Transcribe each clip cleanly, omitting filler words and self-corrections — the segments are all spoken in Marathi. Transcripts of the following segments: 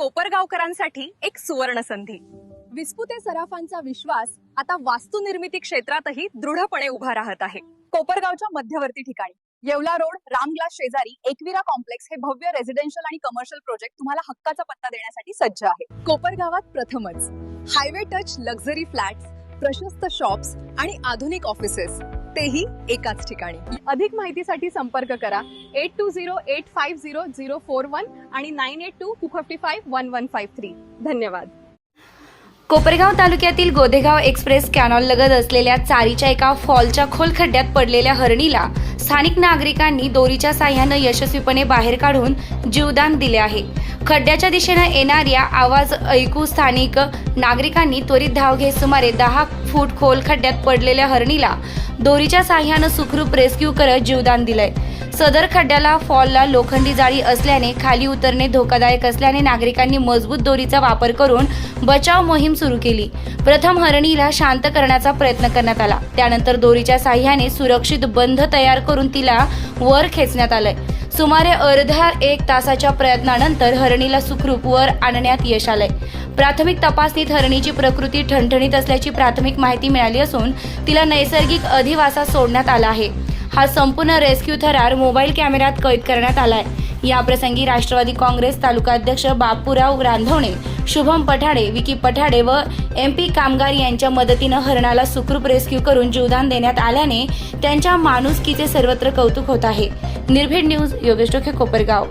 कोपरगावकरांसाठी एक सुवर्ण संधी। विस्पुते सराफांचा विश्वास आता वास्तुनिर्मिती क्षेत्रातही दृढपणे उभा राहत आहे। कोपरगावच्या मध्यवर्ती ठिकाणी येवला रोड रामग्लास शेजारी एकविरा कॉम्प्लेक्स हे भव्य रेसिडेन्शियल आणि कमर्शियल प्रोजेक्ट तुम्हाला हक्काचा पत्ता देण्यासाठी सज्ज आहे। कोपरगावात प्रथमच हायवे टच लक्झरी फ्लॅट्स, प्रशस्त शॉप्स आणि आधुनिक ऑफिसेस, तेही एकाच ठिकाणी। अधिक माहितीसाठी संपर्क करा 8208500041 आणि 9822551153। धन्यवाद। कोपरगाव तालुक्यातील गोदेगाव एक्सप्रेस कॅनॉल लगत असलेल्या चारीच्या एका फॉलच्या खोल खड्ड्यात पडलेल्या हरणीला स्थानिक नागरिकांनी दोरीच्या साह्याने यशस्वीपणे बाहेर काढून जीवदान दिले आहे। खड्ड्याच्या दिशेने येणाऱ्या आवाज ऐकू स्थानिक नागरिकांनी त्वरित धाव घेत सुमारे 10 फूट खोल खड्ड्यात पडलेल्या हरणीला दोरीच्या साह्याने सुखरूप रेस्क्यू करत जीवदान दिलंय। सदर खड्ड्याला फॉलला लोखंडी जाळी असल्याने खाली उतरणे धोकादायक असल्याने नागरिकांनी मजबूत दोरीचा वापर करून बचाव मोहीम सुरू केली। प्रथम हरणीला शांत करण्याचा प्रयत्न करण्यात आला, त्यानंतर दोरीच्या साह्याने सुरक्षित बंध तयार करून तिला वर खेचण्यात आलंय। सुमारे अर्ध्या 1 तासाच्या प्रयत्नानंतर हरणीला सुखरूप वर आणण्यात यश आलंय। प्राथमिक तपासणीत हरणीची प्रकृती ठणठणीत असल्याची प्राथमिक माहिती मिळाली असून तिला नैसर्गिक अधिवासात सोडण्यात आला आहे। हा संपूर्ण रेस्क्यू थरार मोबाईल कॅमेऱ्यात कैद करण्यात आलाय। या प्रसंगी राष्ट्रवादी काँग्रेस तालुका अध्यक्ष बापूराव रांधवणे, शुभम पठाडे, विकी पठाडे व MP कामगार यांच्या मदतीने हरणाला सुखरूप रेस्क्यू करून जीवदान देण्यात आल्याने त्यांच्या माणुसकीचे सर्वत्र कौतुक होत आहे। निर्भीड न्यूज, योगेश डोके, कोपरगाव।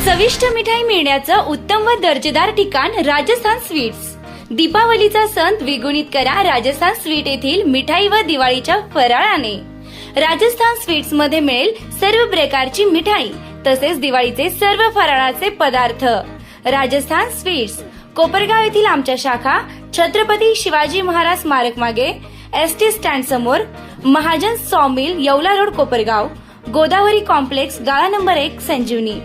चविष्ट मिठाई मिळण्याचं उत्तम व दर्जेदार ठिकाण राजस्थान स्वीट्स। दीपावलीचा सण द्विगुणित करा राजस्थान स्वीट येथील मिठाई व दिवाळीच्या फराळाने। राजस्थान स्वीट्स मध्ये मिळेल सर्व प्रकारची मिठाई तसेच दिवाळीचे सर्व फराळाचे पदार्थ। राजस्थान स्वीट्स, कोपरगाव येथील आमच्या शाखा छत्रपती शिवाजी महाराज स्मारक मागे, ST स्टँड समोर, महाजन सॉमिल, येवला रोड, कोपरगाव। गोदावरी कॉम्प्लेक्स, गाळा नंबर 1, संजीवनी।